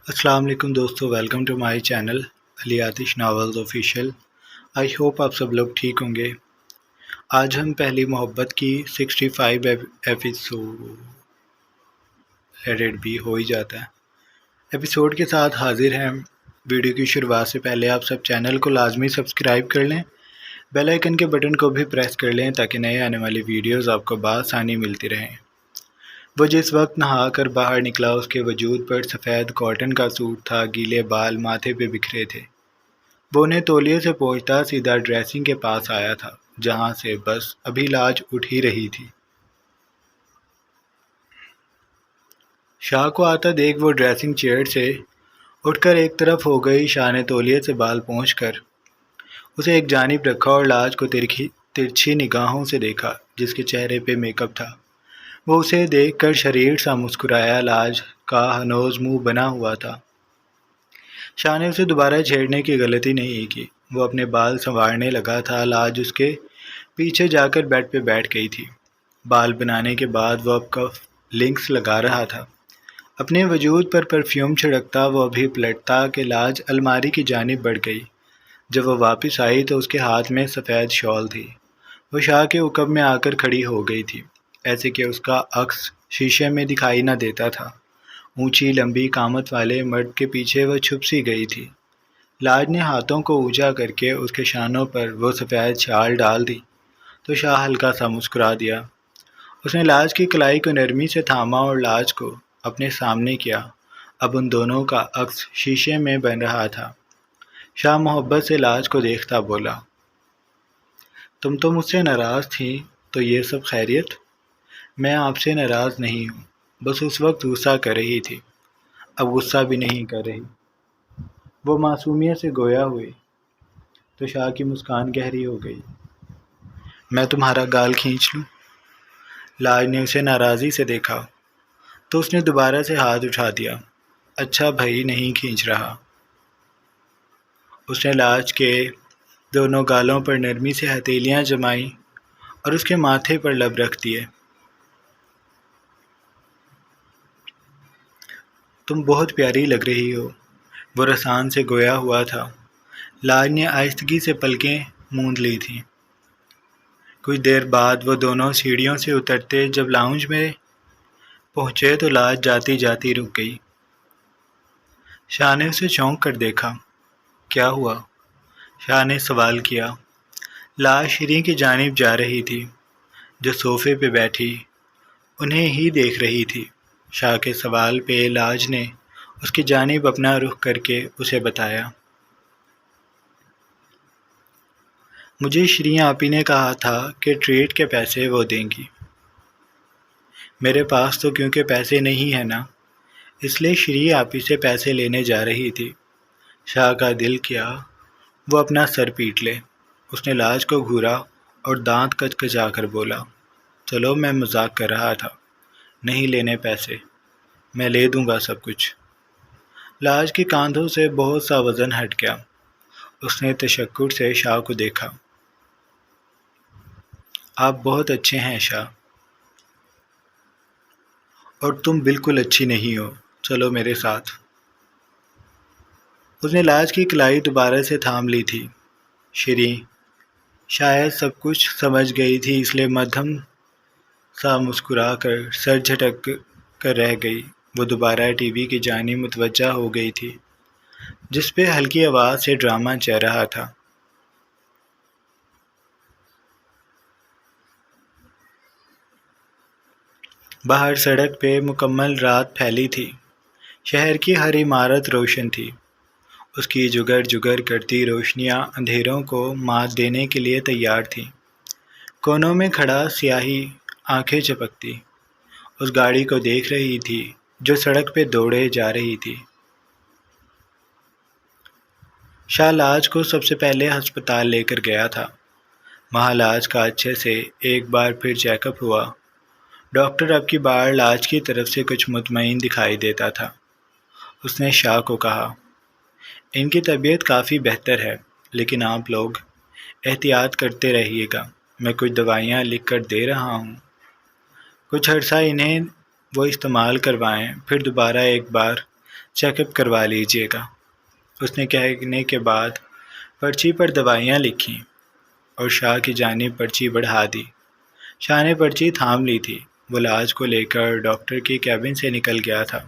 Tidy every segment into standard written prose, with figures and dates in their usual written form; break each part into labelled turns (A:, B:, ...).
A: السلام علیکم دوستو، ویلکم ٹو مائی چینل علی آتش ناولز آفیشیل۔ آئی ہوپ آپ سب لوگ ٹھیک ہوں گے۔ آج ہم پہلی محبت کی 65 ایپیسوڈ لیٹ بھی ہو ہی جاتا ہے ایپیسوڈ کے ساتھ حاضر ہیں۔ ویڈیو کی شروعات سے پہلے آپ سب چینل کو لازمی سبسکرائب کر لیں، بیل آئیکن کے بٹن کو بھی پریس کر لیں تاکہ نئے آنے والی ویڈیوز آپ کو بآسانی ملتی رہیں۔ وہ جس وقت نہا کر باہر نکلا اس کے وجود پر سفید کاٹن کا سوٹ تھا، گیلے بال ماتھے پہ بکھرے تھے۔ وہ انہیں تولیے سے پوچھتا سیدھا ڈریسنگ کے پاس آیا تھا، جہاں سے بس ابھی لاج اٹھ ہی رہی تھی۔ شاہ کو آتا دیکھ وہ ڈریسنگ چیئر سے اٹھ کر ایک طرف ہو گئی۔ شاہ نے تولیے سے بال پونچھ کر اسے ایک جانب رکھا اور لاج کو ترچھی نگاہوں سے دیکھا، جس کے چہرے پہ میک اپ تھا۔ وہ اسے دیکھ کر شریر سا مسکرایا۔ لاج کا ہنوز منہ بنا ہوا تھا۔ شاہ نے اسے دوبارہ چھیڑنے کی غلطی نہیں کی۔ وہ اپنے بال سنوارنے لگا تھا۔ لاج اس کے پیچھے جا کر بیڈ پہ بیٹھ گئی تھی۔ بال بنانے کے بعد وہ اب کف لنکس لگا رہا تھا۔ اپنے وجود پر پرفیوم چھڑکتا وہ ابھی پلٹتا کہ لاج الماری کی جانب بڑھ گئی۔ جب وہ واپس آئی تو اس کے ہاتھ میں سفید شال تھی۔ وہ شاہ کے عقب میں آ کر کھڑی ہو گئی تھی، ایسے کہ اس کا عکس شیشے میں دکھائی نہ دیتا تھا۔ اونچی لمبی قامت والے مرد کے پیچھے وہ چھپ سی گئی تھی۔ لاج نے ہاتھوں کو اونچا کر کے اس کے شانوں پر وہ سفید شال ڈال دی تو شاہ ہلکا سا مسکرا دیا۔ اس نے لاج کی کلائی کو نرمی سے تھاما اور لاج کو اپنے سامنے کیا۔ اب ان دونوں کا عکس شیشے میں بن رہا تھا۔ شاہ محبت سے لاج کو دیکھتا بولا، تم تو مجھ سے ناراض تھی، تو یہ سب خیریت؟ میں آپ سے ناراض نہیں ہوں، بس اس وقت غصہ کر رہی تھی، اب غصہ بھی نہیں کر رہی۔ وہ معصومیت سے گویا ہوئی تو شاہ کی مسکان گہری ہو گئی۔ میں تمہارا گال کھینچ لوں؟ لاج نے اسے ناراضی سے دیکھا تو اس نے دوبارہ سے ہاتھ اٹھا دیا۔ اچھا بھائی، نہیں کھینچ رہا۔ اس نے لاج کے دونوں گالوں پر نرمی سے ہتھیلیاں جمائیں اور اس کے ماتھے پر لب رکھ دیے۔ تم بہت پیاری لگ رہی ہو، وہ رسان سے گویا ہوا تھا۔ لاج نے آہستگی سے پلکیں موند لی تھیں۔ کچھ دیر بعد وہ دونوں سیڑھیوں سے اترتے جب لاؤنج میں پہنچے تو لاج جاتی جاتی رک گئی۔ شاہ نے اسے چونک کر دیکھا۔ کیا ہوا؟ شاہ نے سوال کیا۔ لاج شیریں کی جانب جا رہی تھی، جو صوفے پہ بیٹھی انہیں ہی دیکھ رہی تھی۔ شاہ کے سوال پہ لاج نے اس کی جانب اپنا رخ کر کے اسے بتایا، مجھے شیریں آپی نے کہا تھا کہ ٹریٹ کے پیسے وہ دیں گی۔ میرے پاس تو کیونکہ پیسے نہیں ہیں نا، اس لیے شیریں آپی سے پیسے لینے جا رہی تھی۔ شاہ کا دل کیا وہ اپنا سر پیٹ لے۔ اس نے لاج کو گھورا اور دانت کچکچا کر بولا، چلو میں مذاق کر رہا تھا، نہیں لینے پیسے، میں لے دوں گا سب کچھ۔ لاج کے کاندھوں سے بہت سا وزن ہٹ گیا۔ اس نے تشکر سے شاہ کو دیکھا۔ آپ بہت اچھے ہیں شاہ، اور تم بالکل اچھی نہیں ہو، چلو میرے ساتھ۔ اس نے لاج کی کلائی دوبارہ سے تھام لی تھی۔ شیریں شاید سب کچھ سمجھ گئی تھی، اس لیے مدھم سا مسکرا کر سر جھٹک کر رہ گئی۔ وہ دوبارہ ٹی وی کی جانب متوجہ ہو گئی تھی، جس پہ ہلکی آواز سے ڈرامہ چل رہا تھا۔ باہر سڑک پہ مکمل رات پھیلی تھی۔ شہر کی ہر عمارت روشن تھی۔ اس کی جگر جگر کرتی روشنیاں اندھیروں کو مات دینے کے لیے تیار تھیں۔ کونوں میں کھڑا سیاہی آنکھیں چپکتی اس گاڑی کو دیکھ رہی تھی جو سڑک پہ دوڑے جا رہی تھی۔ شاہ لاج کو سب سے پہلے ہسپتال لے کر گیا تھا۔ وہاں لاج کا اچھے سے ایک بار پھر چیک اپ ہوا۔ ڈاکٹر اب کی بار لاج کی طرف سے کچھ مطمئن دکھائی دیتا تھا۔ اس نے شاہ کو کہا، ان کی طبیعت کافی بہتر ہے، لیکن آپ لوگ احتیاط کرتے رہیے گا۔ میں کچھ دوائیاں لکھ کر دے رہا ہوں، کچھ عرصہ انہیں وہ استعمال کروائیں، پھر دوبارہ ایک بار چیک اپ کروا لیجیے گا۔ اس نے کہنے کے بعد پرچی پر دوائیاں لکھیں اور شاہ کی جانب پرچی بڑھا دی۔ شاہ نے پرچی تھام لی تھی۔ وہ لاج کو لے کر ڈاکٹر کے کیبن سے نکل گیا تھا۔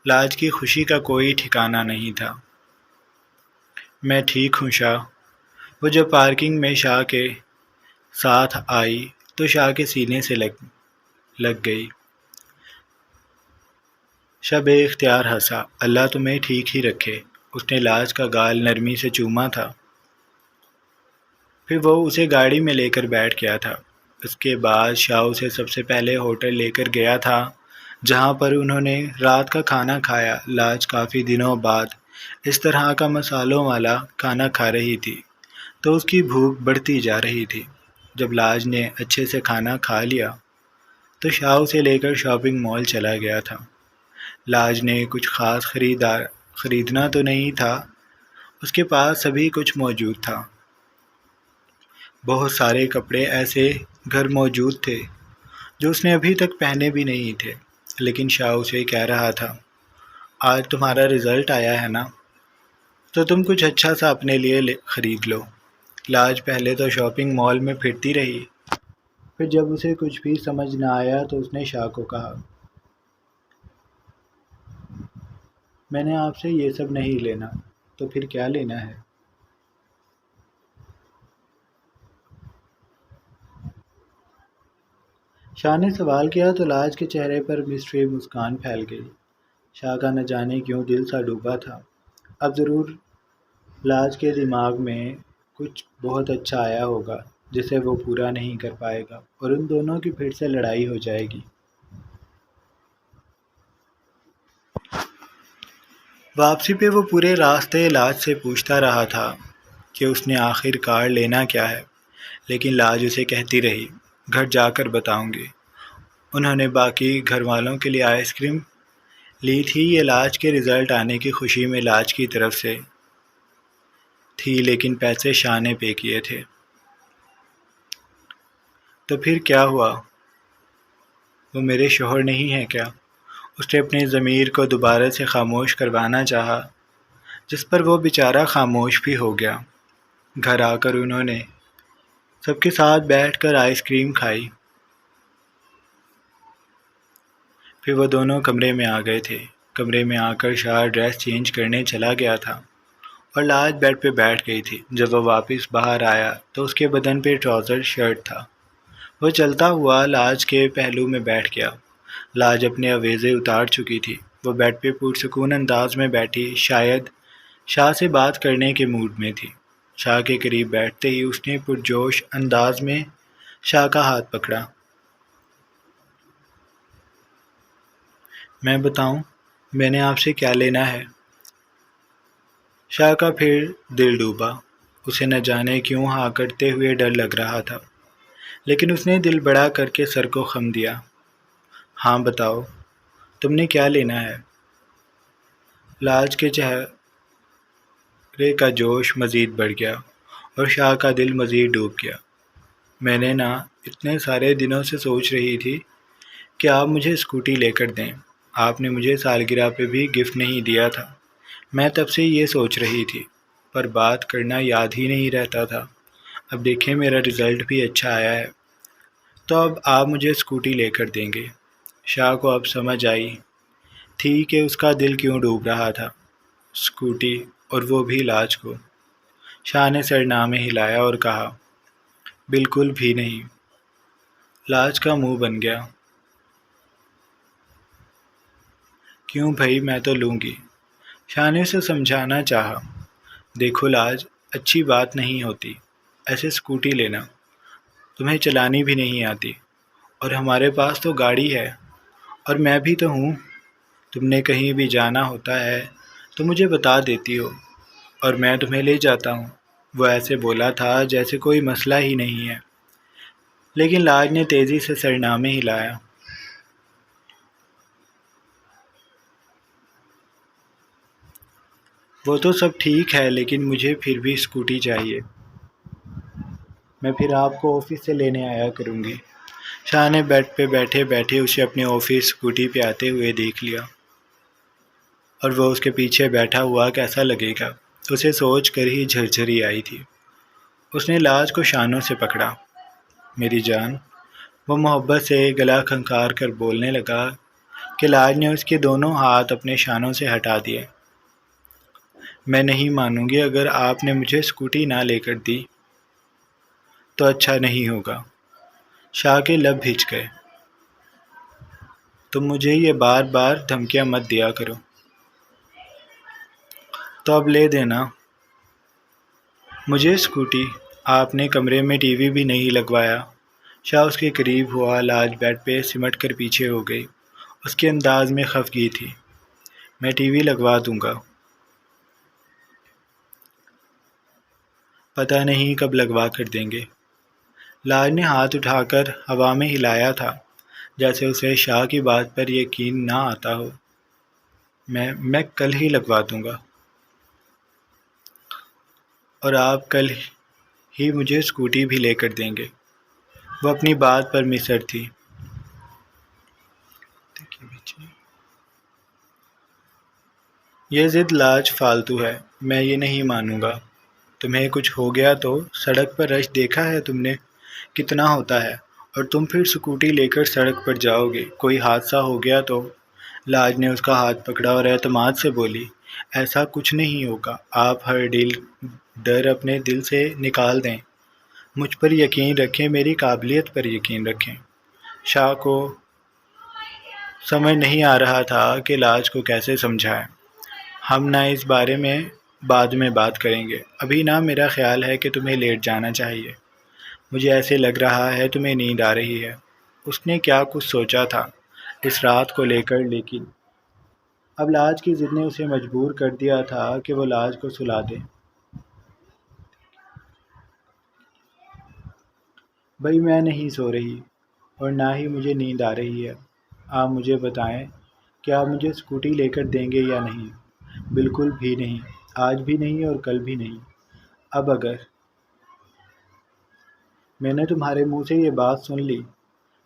A: لاج کی خوشی کا کوئی ٹھکانہ نہیں تھا۔ میں ٹھیک ہوں شاہ۔ وہ جب پارکنگ میں شاہ کے ساتھ آئی تو شاہ کے سینے سے لگ گئی۔ شاہ بے اختیار ہنسا۔ اللہ تمہیں ٹھیک ہی رکھے۔ اس نے لاج کا گال نرمی سے چوما تھا۔ پھر وہ اسے گاڑی میں لے کر بیٹھ گیا تھا۔ اس کے بعد شاہ اسے سب سے پہلے ہوٹل لے کر گیا تھا جہاں پر انہوں نے رات کا کھانا کھایا۔ لاج کافی دنوں بعد اس طرح کا مسالوں والا کھانا کھا رہی تھی تو اس کی بھوک بڑھتی جا رہی تھی۔ جب لاج نے اچھے سے کھانا کھا لیا تو شاہ اسے لے کر شاپنگ مال چلا گیا تھا۔ لاج نے کچھ خاص خریدنا تو نہیں تھا، اس کے پاس سبھی کچھ موجود تھا۔ بہت سارے کپڑے ایسے گھر موجود تھے جو اس نے ابھی تک پہنے بھی نہیں تھے، لیکن شاہ اسے کہہ رہا تھا آج تمہارا رزلٹ آیا ہے نا، تو تم کچھ اچھا سا اپنے لیے خرید لو۔ لاج پہلے تو شاپنگ مال میں پھرتی رہی، پھر جب اسے کچھ بھی سمجھ نہ آیا تو اس نے شاہ کو کہا میں نے آپ سے یہ سب نہیں لینا، تو پھر کیا لینا ہے؟ شاہ نے سوال کیا تو لاج کے چہرے پر مسٹری مسکان پھیل گئی۔ شاہ کا نہ جانے کیوں دل سا ڈوبا تھا۔ اب ضرور لاج کے دماغ میں کچھ بہت اچھا آیا ہوگا جسے وہ پورا نہیں کر پائے گا اور ان دونوں کی پھر سے لڑائی ہو جائے گی۔ واپسی پہ وہ پورے راستے لاج سے پوچھتا رہا تھا کہ اس نے آخر کار لینا کیا ہے، لیکن لاج اسے کہتی رہی گھر جا کر بتاؤں گی۔ انہوں نے باقی گھر والوں کے لیے آئس کریم لی تھی۔ یہ لاج کے رزلٹ آنے کی خوشی میں لاج کی طرف سے تھی، لیکن پیسے شاہ نے پے کیے تھے۔ تو پھر کیا ہوا؟ وہ میرے شوہر نہیں ہیں کیا؟ اس نے اپنے ضمیر کو دوبارہ سے خاموش کروانا چاہا، جس پر وہ بیچارہ خاموش بھی ہو گیا۔ گھر آ کر انہوں نے سب کے ساتھ بیٹھ کر آئس کریم کھائی۔ پھر وہ دونوں کمرے میں آ گئے تھے۔ کمرے میں آ کر شاہ ڈریس چینج کرنے چلا گیا تھا اور لاج بیڈ پہ بیٹھ گئی تھی۔ جب وہ واپس باہر آیا تو اس کے بدن پہ ٹراؤزر شرٹ تھا۔ وہ چلتا ہوا لاج کے پہلو میں بیٹھ گیا۔ لاج اپنے اویزے اتار چکی تھی۔ وہ بیڈ پہ پرسکون انداز میں بیٹھی، شاید شاہ سے بات کرنے کے موڈ میں تھی۔ شاہ کے قریب بیٹھتے ہی اس نے پرجوش انداز میں شاہ کا ہاتھ پکڑا۔ میں بتاؤں میں نے آپ سے کیا لینا ہے؟ شاہ کا پھر دل ڈوبا۔ اسے نہ جانے کیوں ہاں کرتے ہوئے ڈر لگ رہا تھا، لیکن اس نے دل بڑا کر کے سر کو خم دیا۔ ہاں بتاؤ، تم نے کیا لینا ہے؟ لاج کے چہرے کا جوش مزید بڑھ گیا اور شاہ کا دل مزید ڈوب گیا۔ میں نے اتنے سارے دنوں سے سوچ رہی تھی کہ آپ مجھے اسکوٹی لے کر دیں۔ آپ نے مجھے سالگرہ پہ بھی گفٹ نہیں دیا تھا۔ میں تب سے یہ سوچ رہی تھی، پر بات کرنا یاد ہی نہیں رہتا تھا۔ اب دیکھیں میرا رزلٹ بھی اچھا آیا ہے، تو اب آپ مجھے اسکوٹی لے کر دیں گے۔ شاہ کو اب سمجھ آئی تھی کہ اس کا دل کیوں ڈوب رہا تھا۔ اسکوٹی، اور وہ بھی لاج کو۔ شاہ نے سرنامے ہلایا اور کہا بالکل بھی نہیں۔ لاج کا منہ بن گیا۔ کیوں بھائی، میں تو لوں گی۔ شاہ نے اسے سمجھانا چاہا دیکھو لاج، اچھی بات نہیں ہوتی ایسے اسکوٹی لینا، تمہیں چلانی بھی نہیں آتی، اور ہمارے پاس تو گاڑی ہے، اور میں بھی تو ہوں۔ تم نے کہیں بھی جانا ہوتا ہے تو مجھے بتا دیتی ہو اور میں تمہیں لے جاتا ہوں۔ وہ ایسے بولا تھا جیسے کوئی مسئلہ ہی نہیں ہے، لیکن لاج نے تیزی سے سرنامے ہلایا۔ وہ تو سب ٹھیک ہے، لیکن مجھے پھر بھی اسکوٹی چاہیے۔ میں پھر آپ کو آفس سے لینے آیا کروں گی۔ شاہ نے بیڈ پہ بیٹھے بیٹھے اسے اپنے آفس اسکوٹی پہ آتے ہوئے دیکھ لیا۔ اور وہ اس کے پیچھے بیٹھا ہوا کیسا لگے گا، اسے سوچ کر ہی جھرجھری آئی تھی۔ اس نے لاج کو شانوں سے پکڑا۔ میری جان، وہ محبت سے گلا کھنکار کر بولنے لگا کہ لاج نے اس کے دونوں ہاتھ اپنے شانوں سے ہٹا دیے۔ میں نہیں مانوں گی، اگر آپ نے مجھے اسکوٹی نہ لے کر دی تو اچھا نہیں ہوگا۔ شاہ کے لب بھیج گئے۔ تم مجھے یہ بار بار دھمکیاں مت دیا کرو۔ تو اب لے دینا مجھے اسکوٹی۔ آپ نے کمرے میں ٹی وی بھی نہیں لگوایا۔ شاہ اس کے قریب ہوا۔ لاج بیڈ پہ سمٹ کر پیچھے ہو گئی۔ اس کے انداز میں خفگی تھی۔ میں ٹی وی لگوا دوں گا، پتہ نہیں کب لگوا کر دیں گے۔ لاج نے ہاتھ اٹھا کر ہوا میں ہلایا تھا جیسے اسے شاہ کی بات پر یقین نہ آتا ہو۔ میں کل ہی لگوا دوں گا، اور آپ کل ہی مجھے اسکوٹی بھی لے کر دیں گے۔ وہ اپنی بات پر مصر تھی۔ یہ ضد لاج فالتو ہے، میں یہ نہیں مانوں گا۔ تمہیں کچھ ہو گیا تو سڑک پر رش دیکھا ہے تم نے کتنا ہوتا ہے، اور تم پھر اسکوٹی لے کر سڑک پر جاؤ گے۔ کوئی حادثہ ہو گیا تو؟ لاج نے اس کا ہاتھ پکڑا اور اعتماد سے بولی، ایسا کچھ نہیں ہوگا۔ آپ ہر ڈر اپنے دل سے نکال دیں۔ مجھ پر یقین رکھیں، میری قابلیت پر یقین رکھیں۔ شاہ کو سمجھ نہیں آ رہا تھا کہ لاج کو کیسے سمجھائے۔ ہم نہ اس بارے میں بعد میں بات کریں گے، ابھی نہ میرا خیال ہے کہ تمہیں لیٹ جانا چاہیے۔ مجھے ایسے لگ رہا ہے تمہیں نیند آ رہی ہے۔ اس نے کیا کچھ سوچا تھا اس رات کو لے کر، لیکن اب لاج کی ضد نے اسے مجبور کر دیا تھا کہ وہ لاج کو سلا دے۔ بھئی میں نہیں سو رہی، اور نہ ہی مجھے نیند آ رہی ہے۔ آپ مجھے بتائیں کہ آپ مجھے اسکوٹی لے کر دیں گے یا نہیں؟ بالکل بھی نہیں، آج بھی نہیں اور کل بھی نہیں۔ اب اگر میں نے تمہارے منہ سے یہ بات سن لی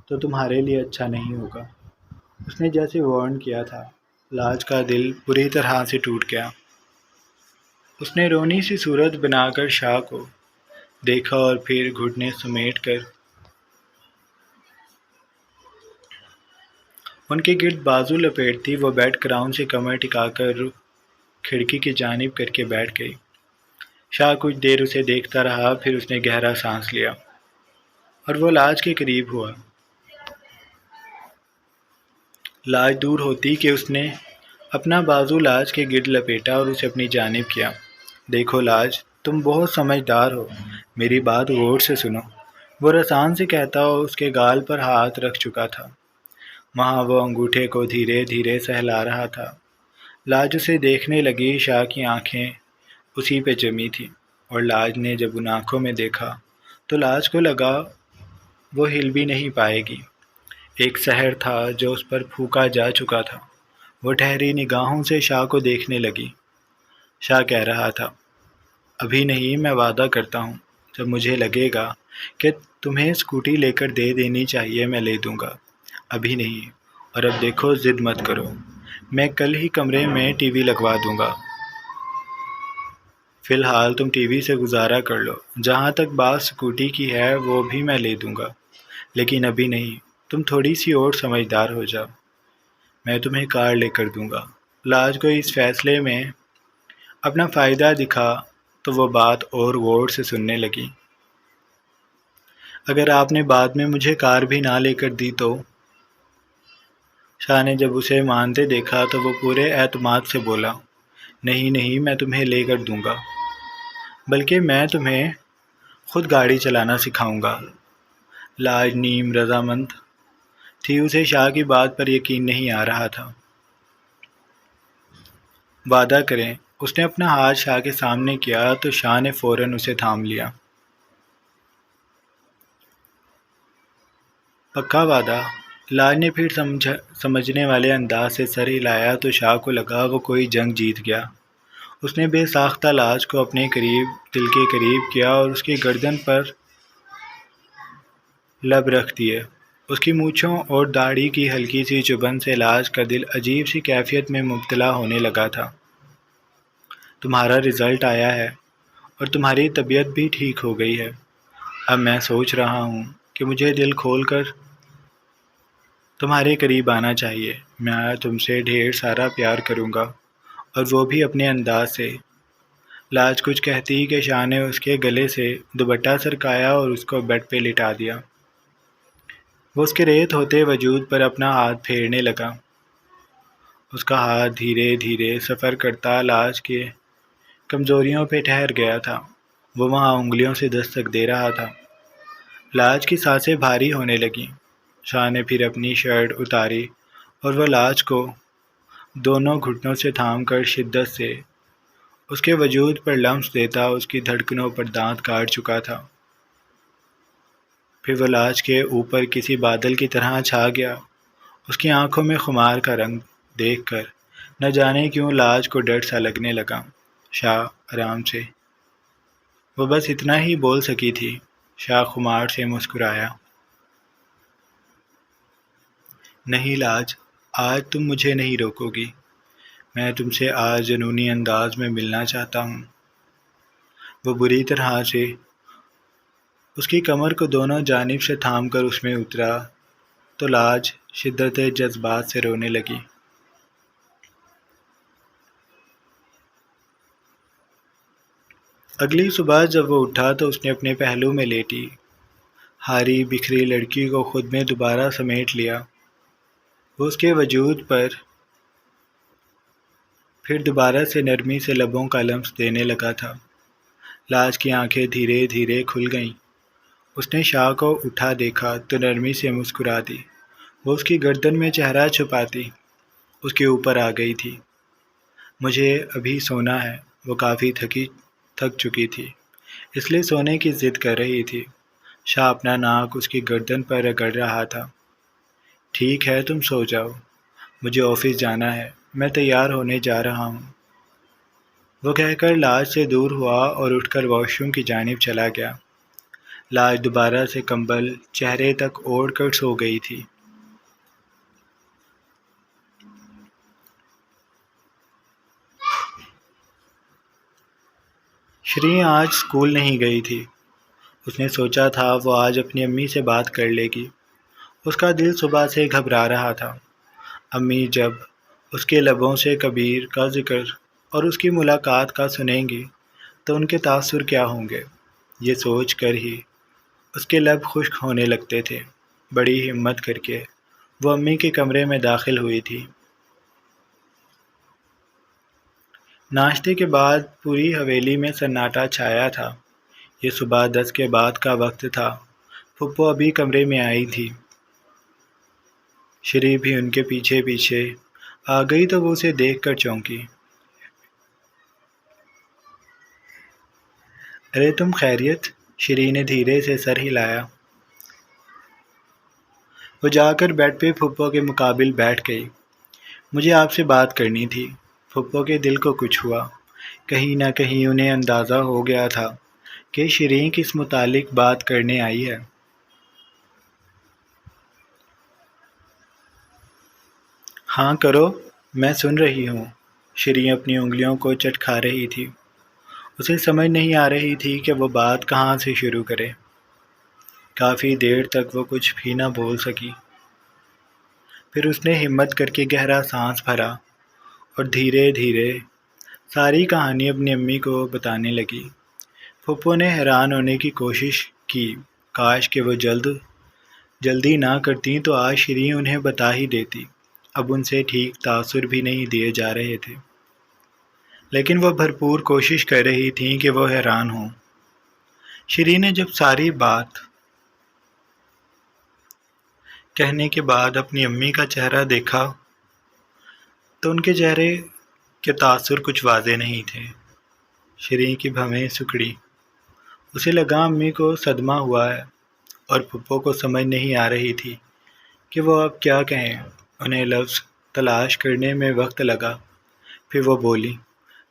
A: تو تمہارے لیے اچھا نہیں ہوگا۔ اس نے جیسے وارن کیا تھا۔ لاج کا دل بری طرح سے ٹوٹ گیا۔ اس نے رونی سی صورت بنا کر شاہ کو دیکھا اور پھر گھٹنے سمیٹ کر ان کے گرد بازو لپیٹتی وہ بیڈ کراؤن سے کمر ٹکا کر رخ کھڑکی کی جانب کر کے بیٹھ گئی۔ شاہ کچھ دیر اسے دیکھتا رہا، پھر اس نے گہرا سانس لیا اور وہ لاج کے قریب ہوا۔ لاج دور ہوتی کہ اس نے اپنا بازو لاج کے گرد لپیٹا اور اسے اپنی جانب کیا۔ دیکھو لاج، تم بہت سمجھدار ہو، میری بات غور سے سنو، وہ رسان سے کہتا اور اس کے گال پر ہاتھ رکھ چکا تھا۔ وہاں وہ انگوٹھے کو دھیرے دھیرے سہلا رہا تھا۔ لاج اسے دیکھنے لگی۔ شاہ کی آنکھیں اسی پہ جمی تھیں، اور لاج نے جب ان آنکھوں میں دیکھا تو لاج کو لگا وہ ہل بھی نہیں پائے گی۔ ایک سحر تھا جو اس پر پھونکا جا چکا تھا۔ وہ ٹھہری نگاہوں سے شاہ کو دیکھنے لگی۔ شاہ کہہ رہا تھا، ابھی نہیں، میں وعدہ کرتا ہوں، جب مجھے لگے گا کہ تمہیں اسکوٹی لے کر دے دینی چاہیے میں لے دوں گا، ابھی نہیں۔ اور اب دیکھو، ضد مت کرو، میں کل ہی کمرے میں ٹی وی لگوا دوں گا۔ فی الحال تم ٹی وی سے گزارا کر لو، جہاں تک بات اسکوٹی کی ہے وہ بھی میں لے دوں گا، لیکن ابھی نہیں۔ تم تھوڑی سی اور سمجھدار ہو جاؤ، میں تمہیں کار لے کر دوں گا۔ لاج کو اس فیصلے میں اپنا فائدہ دکھا تو وہ بات اور غور سے سننے لگی۔ اگر آپ نے بعد میں مجھے کار بھی نہ لے کر دی تو؟ شاہ نے جب اسے مانتے دیکھا تو وہ پورے اعتماد سے بولا، نہیں نہیں، میں تمہیں لے کر دوں گا، بلکہ میں تمہیں خود گاڑی چلانا سکھاؤں گا۔ لاج نیم رضامند تھی، اسے شاہ کی بات پر یقین نہیں آ رہا تھا۔ وعدہ کریں، اس نے اپنا ہاتھ شاہ کے سامنے کیا تو شاہ نے فوراً اسے تھام لیا۔ پکا وعدہ؟ لاج نے پھر سمجھنے والے انداز سے سر ہلایا تو شاہ کو لگا وہ کوئی جنگ جیت گیا۔ اس نے بے ساختہ لاج کو اپنے دل کے قریب کیا اور اس کی گردن پر لب رکھ دیے۔ اس کی مونچھوں اور داڑھی کی ہلکی سی چبھن سے لاج کا دل عجیب سی کیفیت میں مبتلا ہونے لگا تھا۔ تمہارا رزلٹ آیا ہے اور تمہاری طبیعت بھی ٹھیک ہو گئی ہے۔ اب میں سوچ رہا ہوں کہ مجھے دل کھول کر تمہارے قریب آنا چاہیے۔ میں تم سے ڈھیر سارا پیار کروں گا، اور وہ بھی اپنے انداز سے۔ لاج کچھ کہتی کہ شاہ نے اس کے گلے سے دوپٹہ سرکایا اور اس کو بیڈ پہ لٹا دیا۔ وہ اس کے ریت ہوتے وجود پر اپنا ہاتھ پھیرنے لگا۔ اس کا ہاتھ دھیرے دھیرے سفر کرتا لاج کے کمزوریوں پہ ٹھہر گیا تھا۔ وہ وہاں انگلیوں سے دستک دے رہا تھا۔ لاج کی سانسیں بھاری ہونے لگیں۔ شاہ نے پھر اپنی شرٹ اتاری اور وہ لاج کو دونوں گھٹنوں سے تھام کر شدت سے اس کے وجود پر لمس دیتا اس کی دھڑکنوں پر دانت کاٹ چکا تھا۔ پھر وہ لاج کے اوپر کسی بادل کی طرح چھا گیا۔ اس کی آنکھوں میں خمار کا رنگ دیکھ کر نہ جانے کیوں لاج کو ڈر سا لگنے لگا۔ شاہ آرام سے، وہ بس اتنا ہی بول سکی تھی۔ شاہ خمار سے مسکرایا۔ نہیں لاج، آج تم مجھے نہیں روکو گی۔ میں تم سے آج جنونی انداز میں ملنا چاہتا ہوں۔ وہ بری طرح سے اس کی کمر کو دونوں جانب سے تھام کر اس میں اترا تو لاج شدت جذبات سے رونے لگی۔ اگلی صبح جب وہ اٹھا تو اس نے اپنے پہلو میں لیٹی ہاری بکھری لڑکی کو خود میں دوبارہ سمیٹ لیا۔ وہ اس کے وجود پر پھر دوبارہ سے نرمی سے لبوں کا لمس دینے لگا تھا۔ لاج کی آنکھیں دھیرے دھیرے کھل گئیں۔ اس نے شاہ کو اٹھا دیکھا تو نرمی سے مسکرا دی۔ وہ اس کی گردن میں چہرہ چھپاتی اس کے اوپر آ گئی تھی۔ مجھے ابھی سونا ہے۔ وہ کافی تھک چکی تھی، اس لیے سونے کی ضد کر رہی تھی۔ شاہ اپنا ناک اس کی گردن پر رگڑ رہا تھا۔ ٹھیک ہے، تم سو جاؤ، مجھے آفس جانا ہے، میں تیار ہونے جا رہا ہوں۔ وہ کہہ کر لاج سے دور ہوا اور اٹھ کر واش روم کی جانب چلا گیا۔ لاج دوبارہ سے کمبل چہرے تک اوڑھ کر سو گئی تھی۔ شری آج اسکول نہیں گئی تھی۔ اس نے سوچا تھا وہ آج اپنی امی سے بات کر لے گی۔ اس کا دل صبح سے گھبرا رہا تھا۔ امی جب اس کے لبوں سے کبیر کا ذکر اور اس کی ملاقات کا سنیں گی تو ان کے تاثر کیا ہوں گے، یہ سوچ کر ہی اس کے لب خشک ہونے لگتے تھے۔ بڑی ہمت کر کے وہ امی کے کمرے میں داخل ہوئی تھی۔ ناشتے کے بعد پوری حویلی میں سناٹا چھایا تھا۔ یہ صبح 10 کے بعد کا وقت تھا۔ پھپھو ابھی کمرے میں آئی تھی۔ شری بھی ان کے پیچھے پیچھے آ گئی تو وہ اسے دیکھ کر چونکی۔ ارے تم خیریت؟ شری نے دھیرے سے سر ہلایا۔ وہ جا کر بیڈ پہ پھپھو کے مقابل بیٹھ گئی۔ مجھے آپ سے بات کرنی تھی۔ پھپھو کے دل کو کچھ ہوا۔ کہیں نہ کہیں انہیں اندازہ ہو گیا تھا کہ شیریں کس متعلق بات کرنے آئی ہے۔ ہاں کرو، میں سن رہی ہوں۔ شیریں اپنی انگلیوں کو چٹکا رہی تھی۔ اسے سمجھ نہیں آ رہی تھی کہ وہ بات کہاں سے شروع کرے۔ کافی دیر تک وہ کچھ بھی نہ بول سکی۔ پھر اس نے ہمت کر کے گہرا سانس بھرا اور دھیرے دھیرے ساری کہانی اپنی امی کو بتانے لگی۔ پھپھو نے حیران ہونے کی کوشش کی۔ کاش کہ وہ جلدی نہ کرتی تو آج شیریں انہیں بتا ہی دیتی۔ اب ان سے ٹھیک تاثر بھی نہیں دیے جا رہے تھے، لیکن وہ بھرپور کوشش کر رہی تھیں کہ وہ حیران ہوں۔ شیریں نے جب ساری بات کہنے کے بعد اپنی امی کا چہرہ دیکھا تو ان کے چہرے کے تاثر کچھ واضح نہیں تھے۔ شیریں کی بھویں سکڑی۔ اسے لگا امی کو صدمہ ہوا ہے، اور پھپھو کو سمجھ نہیں آ رہی تھی کہ وہ اب کیا کہیں۔ انہیں لفظ تلاش کرنے میں وقت لگا۔ پھر وہ بولی،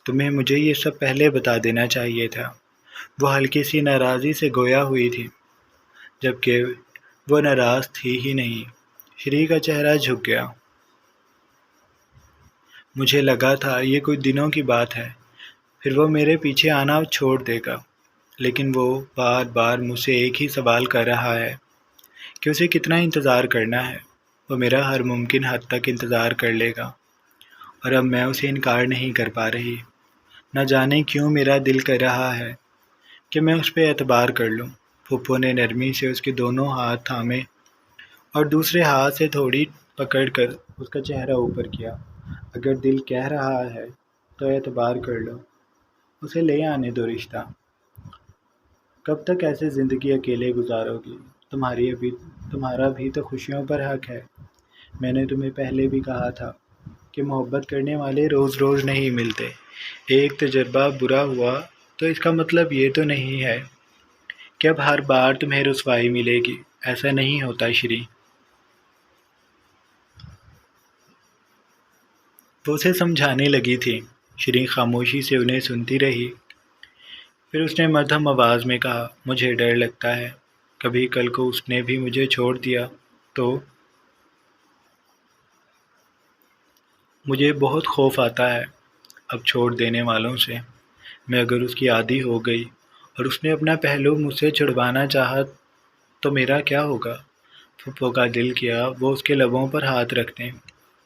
A: تمہیں مجھے یہ سب پہلے بتا دینا چاہیے تھا۔ وہ ہلکی سی ناراضی سے گویا ہوئی تھی، جبکہ وہ ناراض تھی ہی نہیں۔ شری کا چہرہ جھک گیا۔ مجھے لگا تھا یہ کچھ دنوں کی بات ہے، پھر وہ میرے پیچھے آنا چھوڑ دے گا، لیکن وہ بار بار مجھ سے ایک ہی سوال کر رہا ہے کہ اسے کتنا انتظار کرنا ہے۔ وہ میرا ہر ممکن حد تک انتظار کر لے گا، اور اب میں اسے انکار نہیں کر پا رہی۔ نہ جانے کیوں میرا دل کر رہا ہے کہ میں اس پہ اعتبار کر لوں۔ پھپھو نے نرمی سے اس کے دونوں ہاتھ تھامے اور دوسرے ہاتھ سے تھوڑی پکڑ کر اس کا چہرہ اوپر کیا۔ اگر دل کہہ رہا ہے تو اعتبار کر لو، اسے لے آنے دو رشتہ۔ کب تک ایسے زندگی اکیلے گزارو گی؟ تمہارا بھی تو خوشیوں پر حق ہے۔ میں نے تمہیں پہلے بھی کہا تھا کہ محبت کرنے والے روز روز نہیں ملتے۔ ایک تجربہ برا ہوا تو اس کا مطلب یہ تو نہیں ہے کہ اب ہر بار تمہیں رسوائی ملے گی۔ ایسا نہیں ہوتا شری۔ وہ اسے سمجھانے لگی تھی۔ شری خاموشی سے انہیں سنتی رہی۔ پھر اس نے مدھم آواز میں کہا، مجھے ڈر لگتا ہے کبھی کل کو اس نے بھی مجھے چھوڑ دیا تو۔ مجھے بہت خوف آتا ہے اب چھوڑ دینے والوں سے۔ میں اگر اس کی عادی ہو گئی اور اس نے اپنا پہلو مجھ سے چھڑوانا چاہا تو میرا کیا ہوگا؟ پھپھو کا دل کیا وہ اس کے لبوں پر ہاتھ رکھ دیں۔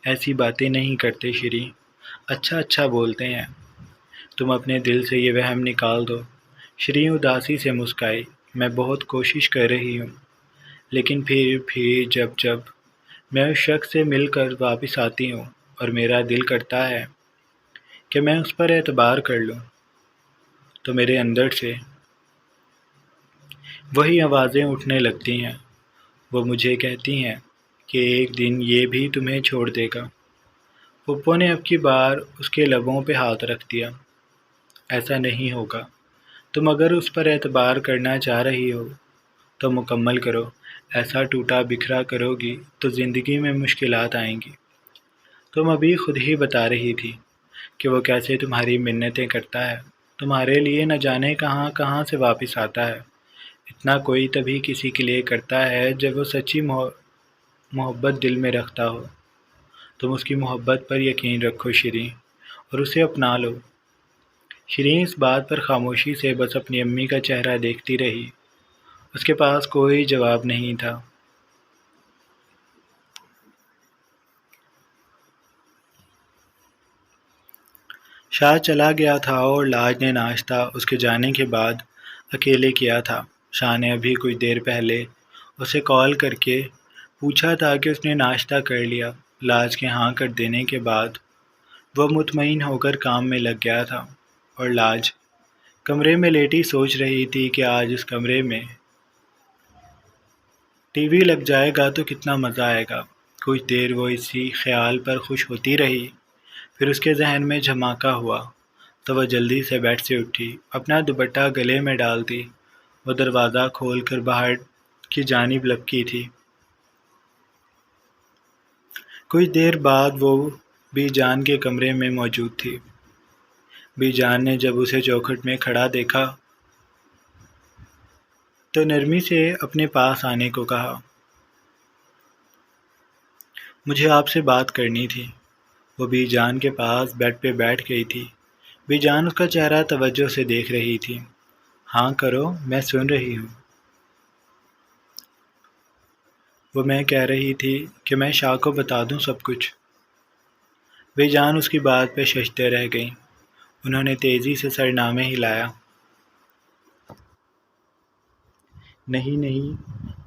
A: ایسی باتیں نہیں کرتے شری، اچھا بولتے ہیں۔ تم اپنے دل سے یہ وہم نکال دو۔ شری اداسی سے مسکرائی۔ میں بہت کوشش کر رہی ہوں، لیکن پھر بھی جب میں اس شخص سے مل کر واپس آتی ہوں اور میرا دل کرتا ہے کہ میں اس پر اعتبار کر لوں، تو میرے اندر سے وہی آوازیں اٹھنے لگتی ہیں۔ وہ مجھے کہتی ہیں کہ ایک دن یہ بھی تمہیں چھوڑ دے گا۔ پھپھو نے اب کی بار اس کے لبوں پہ ہاتھ رکھ دیا۔ ایسا نہیں ہوگا۔ تم اگر اس پر اعتبار کرنا چاہ رہی ہو تو مکمل کرو۔ ایسا ٹوٹا بکھرا کرو گی تو زندگی میں مشکلات آئیں گی۔ تم ابھی خود ہی بتا رہی تھی کہ وہ کیسے تمہاری منتیں کرتا ہے، تمہارے لیے نہ جانے کہاں کہاں سے واپس آتا ہے۔ اتنا کوئی تبھی کسی کے لیے کرتا ہے جب وہ سچی محبت دل میں رکھتا ہو۔ تم اس کی محبت پر یقین رکھو شری، اور اسے اپنا لو۔ شری اس بات پر خاموشی سے بس اپنی امی کا چہرہ دیکھتی رہی۔ اس کے پاس کوئی جواب نہیں تھا۔ شاہ چلا گیا تھا اور لاج نے ناشتہ اس کے جانے کے بعد اکیلے کیا تھا۔ شاہ نے ابھی کچھ دیر پہلے اسے کال کر کے پوچھا تھا کہ اس نے ناشتہ کر لیا۔ لاج کے ہاں کر دینے کے بعد وہ مطمئن ہو کر کام میں لگ گیا تھا، اور لاج کمرے میں لیٹی سوچ رہی تھی کہ آج اس کمرے میں ٹی وی لگ جائے گا تو کتنا مزہ آئے گا۔ کچھ دیر وہ اسی خیال پر خوش ہوتی رہی، پھر اس کے ذہن میں جھماکا ہوا تو وہ جلدی سے بیڈ سے اٹھی، اپنا دوپٹہ گلے میں ڈالتی وہ دروازہ کھول کر باہر کی جانب لپکی تھی۔ کچھ دیر بعد وہ بی جان کے کمرے میں موجود تھی۔ بی جان نے جب اسے چوکھٹ میں کھڑا دیکھا تو نرمی سے اپنے پاس آنے کو کہا، مجھے آپ سے بات کرنی تھی۔ وہ بی جان کے پاس بیڈ پہ بیٹھ گئی تھی۔ بی جان اس کا چہرہ توجہ سے دیکھ رہی تھی۔ ہاں کرو، میں سن رہی ہوں۔ وہ میں کہہ رہی تھی کہ میں شاہ کو بتا دوں سب کچھ۔ بی جان اس کی بات پہ ششدر رہ گئیں۔ انہوں نے تیزی سے سرنامے ہلایا۔ نہیں،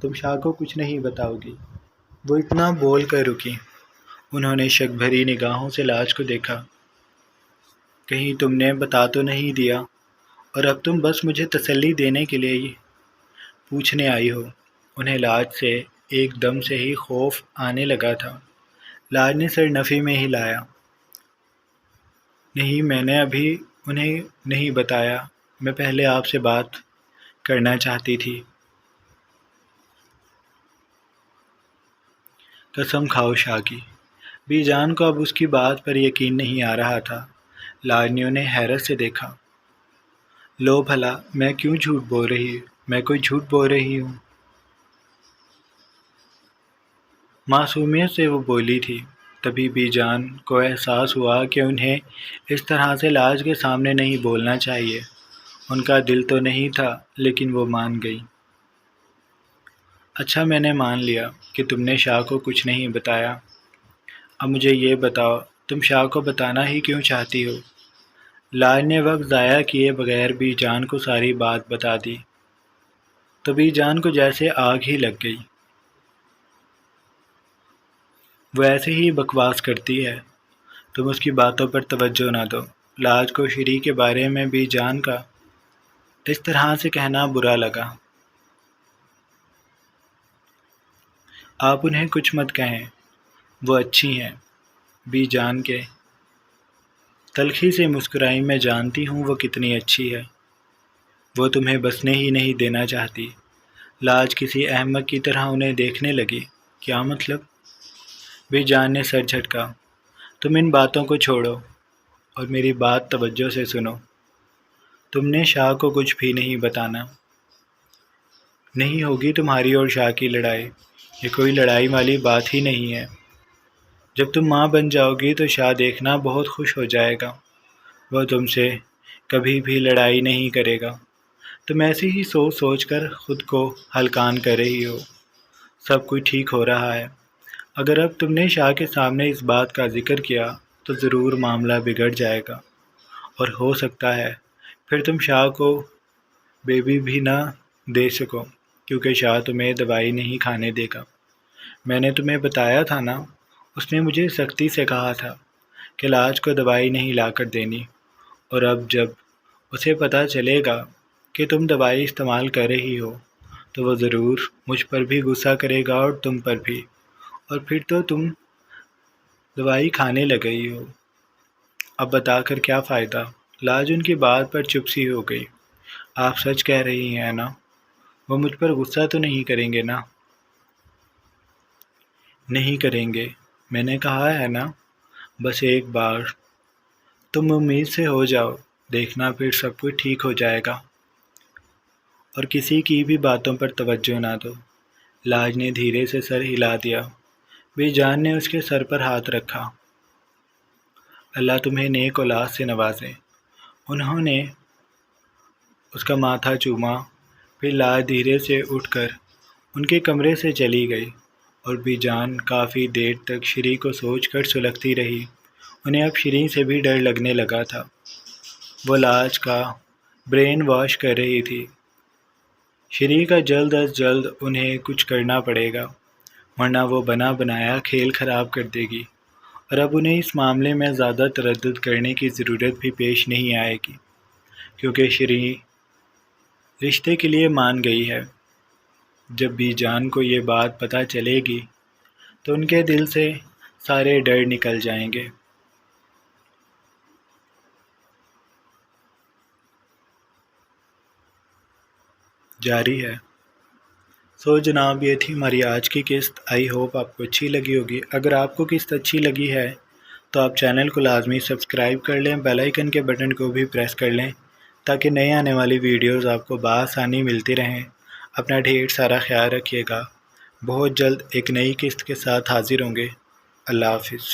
A: تم شاہ کو کچھ نہیں بتاؤ گی۔ وہ اتنا بول کر رکی۔ انہوں نے شک بھری نگاہوں سے لاج کو دیکھا۔ کہیں تم نے بتا تو نہیں دیا اور اب تم بس مجھے تسلی دینے کے لیے پوچھنے آئی ہو؟ انہیں لاج سے ایک دم سے ہی خوف آنے لگا تھا۔ لاج نے سر نفی میں ہلایا۔ نہیں، میں نے ابھی انہیں نہیں بتایا۔ میں پہلے آپ سے بات کرنا چاہتی تھی۔ قسم کھاؤ شاہ کی۔ بی جان کو اب اس کی بات پر یقین نہیں آ رہا تھا۔ لاج نے انہیں حیرت سے دیکھا۔ لو بھلا، میں کیوں جھوٹ بول رہی ہوں؟ میں کوئی جھوٹ بول رہی ہوں؟ معصومیت سے وہ بولی تھی۔ تبھی بی جان کو احساس ہوا کہ انہیں اس طرح سے لاج کے سامنے نہیں بولنا چاہیے۔ ان کا دل تو نہیں تھا لیکن وہ مان گئی۔ اچھا، میں نے مان لیا کہ تم نے شاہ کو کچھ نہیں بتایا۔ اب مجھے یہ بتاؤ، تم شاہ کو بتانا ہی کیوں چاہتی ہو؟ لاج نے وقت ضائع کیے بغیر بی جان کو ساری بات بتا دی تو بی جان کو جیسے آگ ہی لگ گئی۔ وہ ایسے ہی بکواس کرتی ہے، تم اس کی باتوں پر توجہ نہ دو۔ لاج کو شری کے بارے میں بی جان کا اس طرح سے کہنا برا لگا۔ آپ انہیں کچھ مت کہیں، وہ اچھی ہیں۔ بی جان کے تلخی سے مسکرائی، میں جانتی ہوں وہ کتنی اچھی ہے۔ وہ تمہیں بسنے ہی نہیں دینا چاہتی۔ لاج کسی احمق کی طرح انہیں دیکھنے لگی۔ کیا مطلب؟ بی جان نے سر جھٹکا۔ تم ان باتوں کو چھوڑو اور میری بات توجہ سے سنو۔ تم نے شاہ کو کچھ بھی نہیں بتانا۔ نہیں ہوگی تمہاری اور شاہ کی لڑائی، یہ کوئی لڑائی والی بات ہی نہیں ہے۔ جب تم ماں بن جاؤ گی تو شاہ دیکھنا بہت خوش ہو جائے گا۔ وہ تم سے کبھی بھی لڑائی نہیں کرے گا۔ تم ایسے ہی سوچ سوچ کر خود کو ہلکان کر رہی ہو۔ سب کچھ ٹھیک ہو رہا ہے۔ اگر اب تم نے شاہ کے سامنے اس بات کا ذکر کیا تو ضرور معاملہ بگڑ جائے گا، اور ہو سکتا ہے پھر تم شاہ کو بیبی بھی نہ دے سکو، کیونکہ شاہ تمہیں دوائی نہیں کھانے دے گا۔ میں نے تمہیں بتایا تھا نا، اس نے مجھے سختی سے کہا تھا کہ لاج کو دوائی نہیں لا کر دینی، اور اب جب اسے پتہ چلے گا کہ تم دوائی استعمال کر رہی ہو تو وہ ضرور مجھ پر بھی غصہ کرے گا اور تم پر بھی، اور پھر تو تم دوائی کھانے لگ گئی ہو۔ اب بتا کر کیا فائدہ؟ لاج ان کی بات پر چپ سی ہو گئی۔ آپ سچ کہہ رہی ہیں نا؟ وہ مجھ پر غصہ تو نہیں کریں گے نا؟ نہیں کریں گے، میں نے کہا ہے نا۔ بس ایک بار تم امید سے ہو جاؤ، دیکھنا پھر سب کچھ ٹھیک ہو جائے گا، اور کسی کی بھی باتوں پر توجہ نہ دو۔ لاج نے دھیرے سے سر ہلا دیا۔ بی جان نے اس کے سر پر ہاتھ رکھا۔ اللہ تمہیں نیک اولاد سے نوازے۔ انہوں نے اس کا ماتھا چوما، پھر لاج دھیرے سے اٹھ کر ان کے کمرے سے چلی گئی، اور بی جان کافی دیر تک شری کو سوچ کر سلگتی رہی۔ انہیں اب شری سے بھی ڈر لگنے لگا تھا۔ وہ لاج کا برین واش کر رہی تھی۔ شری کا جلد از جلد انہیں کچھ کرنا پڑے گا، ورنہ وہ بنا بنایا کھیل خراب کر دے گی، اور اب انہیں اس معاملے میں زیادہ تردد کرنے کی ضرورت بھی پیش نہیں آئے گی، کیونکہ شری رشتے کے لیے مان گئی ہے۔ جب بی جان کو یہ بات پتہ چلے گی تو ان کے دل سے سارے ڈر نکل جائیں گے۔ جاری ہے۔ جناب، یہ تھی ہماری آج کی قسط۔ آئی ہوپ آپ کو اچھی لگی ہوگی۔ اگر آپ کو قسط اچھی لگی ہے تو آپ چینل کو لازمی سبسکرائب کر لیں، بیل آئیکن کے بٹن کو بھی پریس کر لیں تاکہ نئے آنے والی ویڈیوز آپ کو بآسانی ملتی رہیں۔ اپنا ڈھیر سارا خیال رکھیے گا۔ بہت جلد ایک نئی قسط کے ساتھ حاضر ہوں گے۔ اللہ حافظ۔